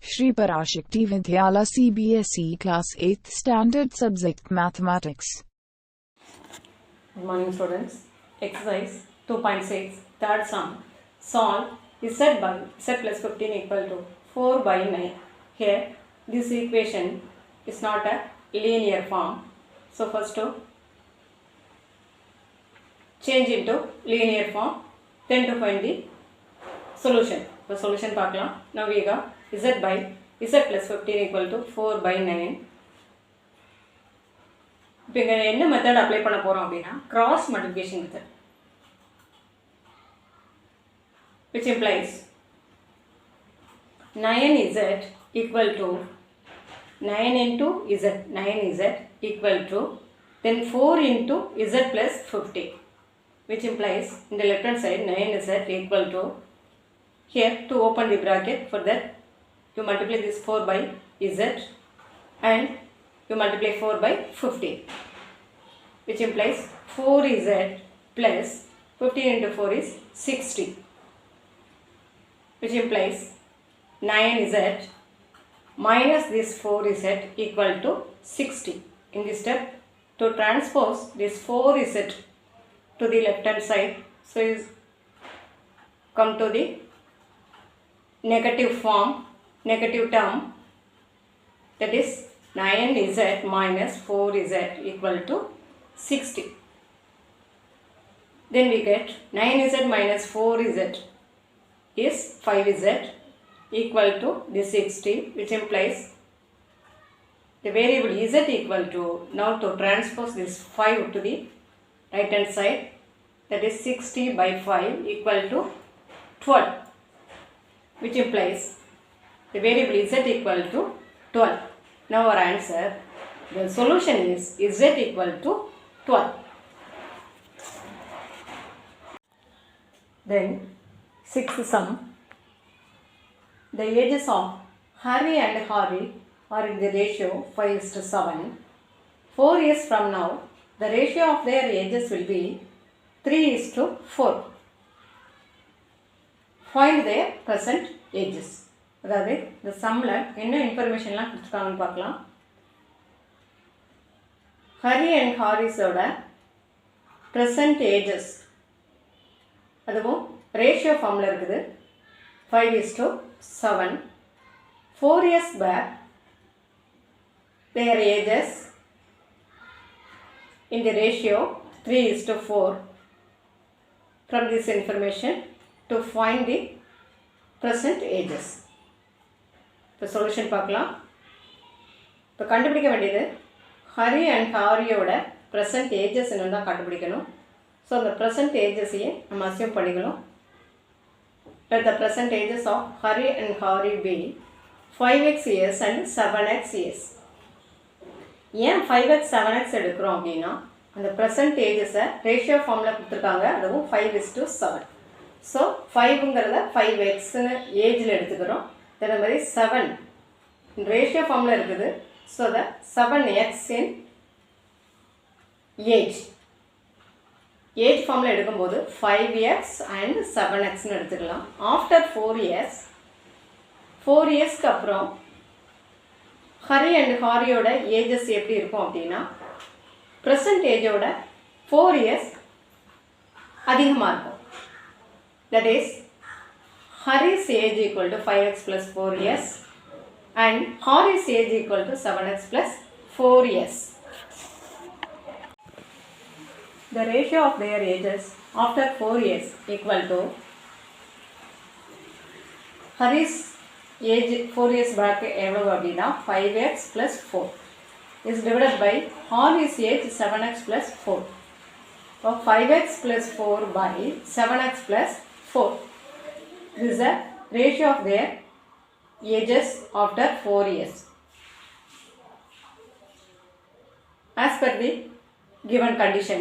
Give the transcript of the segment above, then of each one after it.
Shri Parashakti Vidyala CBSE Class 8th Standard Subject Mathematics. Good morning students. Exercise 2.6 third sum. Solve z by z plus 15 equal to 4 by 9. Here this equation is not a linear form. So first to change into linear form, then to find the solution. The solution பார்க்கலாம். Now we got z by z plus 15 equal to 4 by 9. இப்போ இங்கே என்ன method apply பண்ண போகிறோம் அப்படின்னா cross multiplication method, which implies 9z equal to 9 into z, 9z equal to then 4 into z plus 50, which implies in the left hand side 9z equal to, here to open the bracket, for that you multiply this 4 by z and you multiply 4 by 50, which implies 4z plus 15 into 4 is 60, which implies 9z minus this 4z equal to 60. In this step, to transpose this 4z to the left hand side, so is come to the negative form, negative term, that is 9z minus 4z equal to 60. Then we get 9z minus 4z is 5z equal to the 60, which implies the variable z equal to, now to transpose this 5 to the right hand side, that is 60 by 5 equal to 12, which implies the variable z equal to 12. Now our answer, the solution is z equal to 12. Then sixth sum, the ages of Harry and Harry are in the ratio 5:7. 4 years from now, the ratio of their ages will be 3:4. Find their present ages. அதாவது இந்த சம்மில் என்ன இன்ஃபர்மேஷன்லாம் கொடுத்துருக்காங்கன்னு பார்க்கலாம். Hari and ஹாரிஸோட present ages, அதுவும் ratio ஃபார்மில் இருக்குது. 5:7. 4 years back their ages in the ratio 3:4. From this information to find the present ages. இப்போ சொல்யூஷன் பார்க்கலாம். இப்போ கண்டுபிடிக்க வேண்டியது ஹரி அண்ட் ஹாரியோட ப்ரெசன்ட் ஏஜஸ் என்னன்னு தான் கண்டுபிடிக்கணும். ஸோ அந்த ப்ரெசன்ட் ஏஜஸையே நம்ம அசியூம் பண்ணிக்கணும். Let the present ages of Hari and Hari be 5x years and 7x years. ஏன் 5x 7x எடுக்கிறோம் அப்படின்னா அந்த ப்ரெசன்ட் ஏஜஸை ரேஷியோ ஃபார்மில் கொடுத்துருக்காங்க, அதுவும் 5:7. ஸோ 5ங்கிறத 5xன்னு ஏஜில் எடுத்துக்கிறோம். அதே மாதிரி 7 ரேஷியோ ஃபார்மில் இருக்குது. So the 7x in age ஃபார்மில் எடுக்கும்போது 5x அண்ட் 7xன்னு எடுத்துக்கலாம். ஆஃப்டர் 4 இயர்ஸ்க்கு அப்புறம் ஹரி அண்ட் ஹாரியோட ஏஜஸ் எப்படி இருக்கும் அப்படின்னா ப்ரெசன்ட் ஏஜோட 4 years அதிகமாக இருக்கும். That is Hari's age equal to 5x plus 4 years and Hari's age equal to 7x plus 4 years. The ratio of their ages after 4 years equal to Hari's age 4 years back எவ்வளவு அப்படின்னா 5x plus 4 is divided by Hari's age 7x plus 4. So 5x plus 4 by 7x plus 4. This is the ratio of their ages after 4 years. As per the given condition,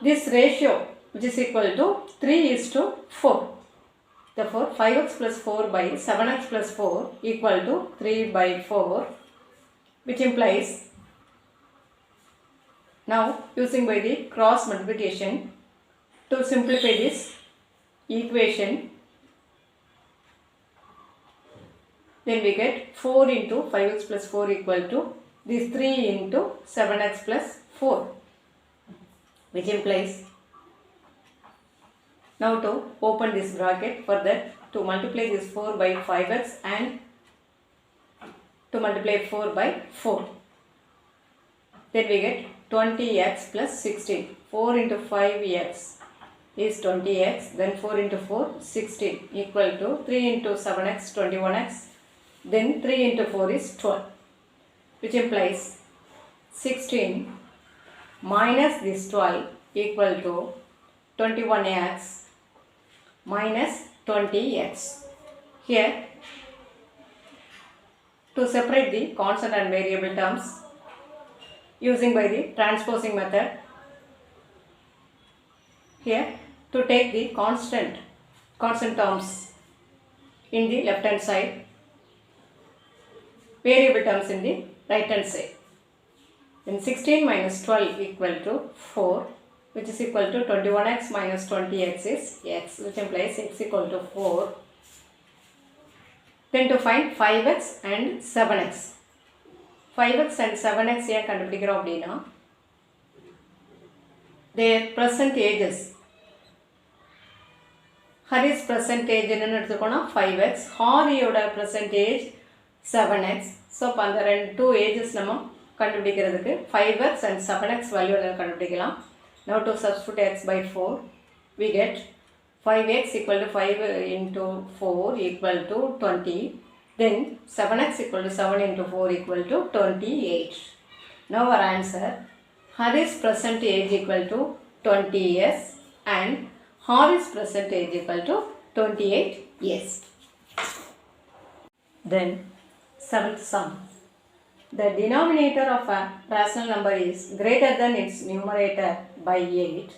this ratio, which is equal to 3:4. Therefore, 5x plus 4 by 7x plus 4 equal to 3/4, which implies, now using by the cross multiplication, to simplify this equation, Then we get 4 into 5x plus 4 equal to this 3 into 7x plus 4, which implies, now to open this bracket, for that to multiply this 4 by 5x and to multiply 4 by 4. Then we get 20x plus 16. 4 into 5x is 20x, then 4 into 4, 16, equal to 3 into 7x, 21x, then 3 into 4 is 12, which implies 16 minus this 12 equal to 21x minus 20x. Here, to separate the constant and variable terms using by the transposing method, here to take the constant terms in the left hand side, variable terms in the right hand side. Then 16 minus 12 equal to 4, which is equal to 21x minus 20x is x, which implies x equal to 4. Then to find 5x and 7x. 5x and 7x ஏன் கண்டுபிடிக்கிறோம் அப்படின்னா, their present ages. Hari's present age என்னன்னு எடுத்துக்கோனா 5x, ஹாரியோட present age 7x. So இப்போ அந்த 2 ages நம்ம கண்டுபிடிக்கிறதுக்கு 5x and 7x value கண்டுபிடிக்கலாம். Now to substitute x by 4, we get 5x equal to 5 into 4 equal to 20. Then 7x equal to 7 into 4 equal to 28. Now our answer, Hari's present age equal to 20 years and Hari's present age equal to 28 years. Then 7th sum. The denominator of a rational number is greater than its numerator by 8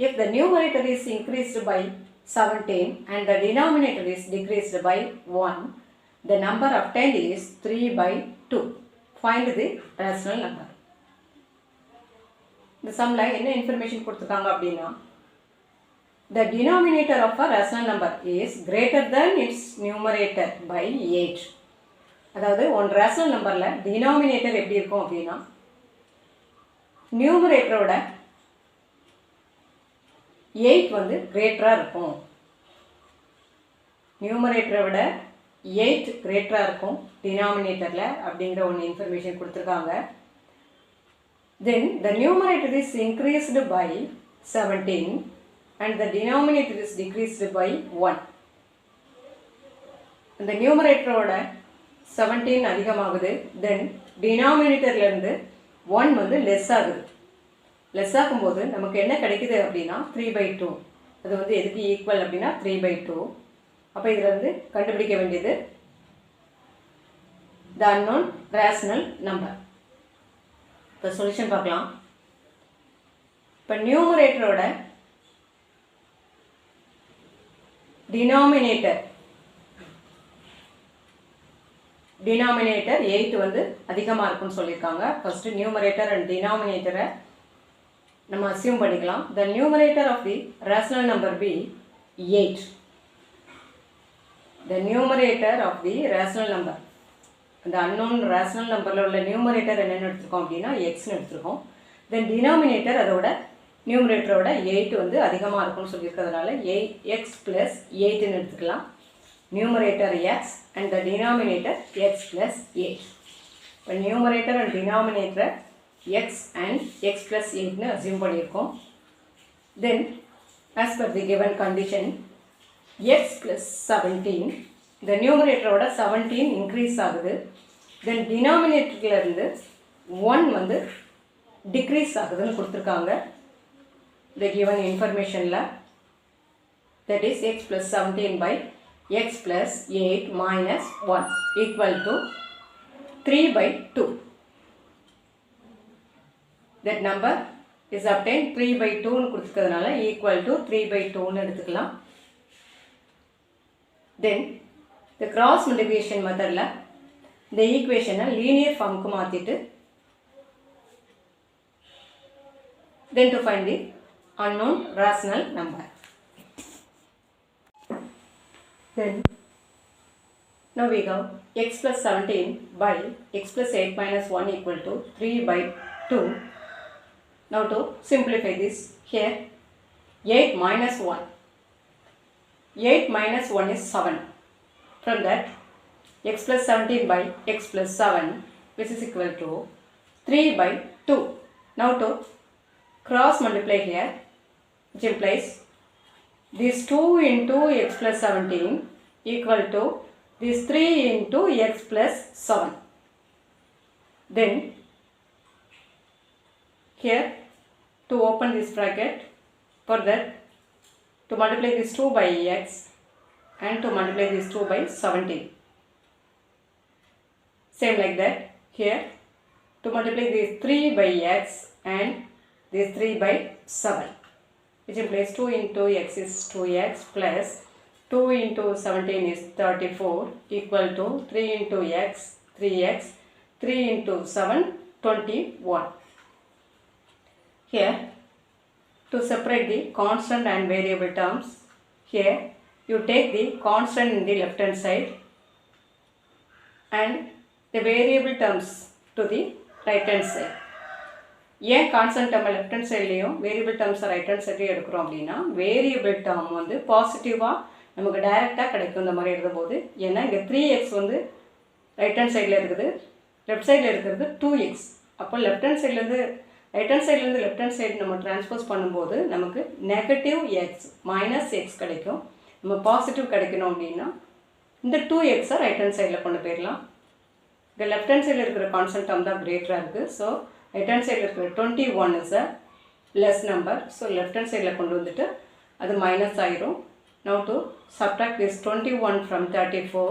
if the numerator is increased by 17 and the denominator is decreased by 1. The number obtained is 3 by 2. Find the rational number. இந்த சம்ல என்ன information கொடுத்துருக்காங்க அப்படின்னா, the denominator of a rational number is greater than its numerator by 8. அதாவது ஒரு rational நம்பர்ல denominator எப்படி இருக்கும் அப்படின்னா, நியூமரேட்டரோட 8 வந்து கிரேட்டரா இருக்கும். நியூமரேட்டரை விட 8 கிரேட்டரா இருக்கும் டினாமினேட்டர்ல அப்படிங்கிற ஒரு இன்ஃபர்மேஷன் கொடுத்துருக்காங்க. Then the numerator is increased by 17 and the denominator is decreased by 1. இந்த நியூமரேட்டரோட 17 அதிகமாகுது, தென் டினாமினேட்டர்ல இருந்து 1 வந்து லெஸ் ஆகுது. லெஸ் ஆகும்போது நமக்கு என்ன கிடைக்குது அப்படின்னா 3/2. அது வந்து எதுக்கு ஈக்குவல் அப்படின்னா 3/2. அப்போ இதில் இருந்து கண்டுபிடிக்க வேண்டியது the unknown rational number. இப்போ சொல்யூஷன் பார்க்கலாம். இப்போ நியூமரேட்டரோட டினாமினேட்டர் 8 வந்து அதிகமாக இருக்குன்னு சொல்லியிருக்காங்க. ஃபர்ஸ்ட் நியூமரேட்டர் அண்ட் டினாமினேட்டரை நம்ம அசியூம் பண்ணிக்கலாம். the numerator of the rational number be 8. the numerator of the rational number, அந்த unknown rational numberல உள்ள நியூமரேட்டர் என்னென்னு எடுத்துருக்கோம் அப்படின்னா எக்ஸ்னு எடுத்துருக்கோம். தென் டினாமினேட்டர் அதோட நியூமரேட்டரோட 8 வந்து அதிகமாக இருக்கும்னு சொல்லியிருக்கிறதுனால எக்ஸ் ப்ளஸ் 8ன்னு எடுத்துக்கலாம். Numerator X and the denominator X plus 8. இப்போ நியூமரேட்டர் அண்ட் டினாமினேட்டரை எக்ஸ் அண்ட் எக்ஸ் ப்ளஸ் 8ன்னு அசியூம் பண்ணியிருக்கோம். Then as per the given condition X plus 17, இந்த நியூமரேட்டரோட 17 இன்க்ரீஸ் ஆகுது. தென் டினாமினேட்டர்லேருந்து 1 வந்து டிக்ரீஸ் ஆகுதுன்னு கொடுத்துருக்காங்க the given informationல. that is x plus 17 by x plus 8 minus 1 equal to 3/2. that number is obtained 3/2ன்னு கொடுத்துக்கிறதுனால equal to 3/2ன்னு எடுத்துக்கலாம். then the cross multiplication methodல இந்த ஈக்குவேஷனை linear ஃபார்முக்கு மாற்றிட்டு then to find the unknown rational number. Then Now we have x plus 17 by x plus 8 minus 1 equal to 3 by 2. Now to simplify this, here 8 minus 1. 8 minus 1 is 7. From that, x plus 17 by x plus 7, which is equal to 3 by 2. Now to cross multiply here, which implies this 2 into x plus 17 equal to this 3 into x plus 7. Then here to open this bracket, for that to multiply this 2 by x and to multiply this 2 by 17. Same like that here to multiply this 3 by x and this 3 by 7, which implies 2 into x is 2x plus 2 into 17 is 34 equal to 3 into x, 3x, 3 into 7, 21. Here, to separate the constant and variable terms, here you take the constant in the left hand side and the variable terms to the right hand side. ஏன் constant டேர்மை left hand சைட்லேயும் variable டேர்ம்ஸை right hand சைட்லேயும் எடுக்கிறோம் அப்படின்னா variable term வந்து பாசிட்டிவாக நமக்கு டைரெக்டாக கிடைக்கும் இந்த மாதிரி எழுதும்போது. ஏன்னா இங்கே 3x வந்து ரைட் ஹேண்ட் சைடில் இருக்குது, லெஃப்ட் சைடில் இருக்கிறது 2x. அப்போ லெஃப்ட் ஹேண்ட் சைட்லேருந்து ரைட் ஹேண்ட் சைட்லேருந்து லெஃப்ட் ஹேண்ட் சைடு நம்ம ட்ரான்ஸ்போஸ் பண்ணும்போது நமக்கு நெகட்டிவ் எக்ஸ் மைனஸ் எக்ஸ் கிடைக்கும். நம்ம பாசிட்டிவ் கிடைக்கணும் அப்படின்னா இந்த 2xஐ ரைட் ஹேண்ட் சைடில் கொண்டு போயிடலாம். இங்கே லெஃப்ட் ஹேண்ட் சைடில் இருக்கிற கான்ஸ்டன்ட் டேர்ம் தான் கிரேட்டராக இருக்குது. ஸோ ரைட் ஹேண்ட் சைடில் இருக்கிற 21 is a less number. So left hand சைடில் கொண்டு வந்துட்டு அது மைனஸ் ஆயிரும். Now to subtract this 21 from 34,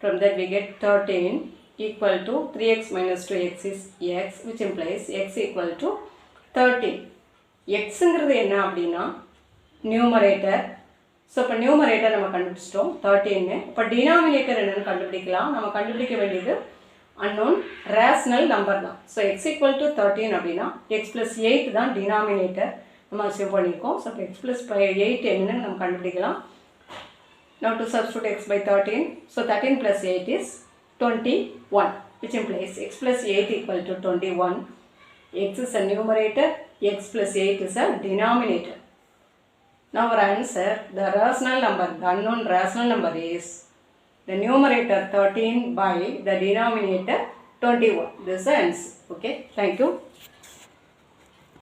from that we get 13 equal to 3x minus 2x is x, which implies x equal to 13. xங்கிறது என்ன அப்படின்னா numerator. So இப்போ numerator நம்ம கண்டுபிடிச்சிட்டோம் 13. இப்போ டினாமினேட்டர் என்னென்னு கண்டுபிடிக்கலாம். நம்ம கண்டுபிடிக்க வேண்டியது unknown rational number தான். ஸோ x equal to 13 அப்படின்னா x plus 8 தான் டினாமினேட்டர் நம்ம அசியூம் பண்ணியிருக்கோம். ஸோ இப்போ x plus 8 என்னன்னு நம்ம கண்டுபிடிக்கலாம். Now to substitute x by 13. So 13 plus 8 is 21, which implies x plus 8 equal to 21. X is a numerator, x plus 8 is a denominator. Now our answer, the rational number, the unknown rational number is the numerator 13 by the denominator 21. This is the answer. Okay, thank you.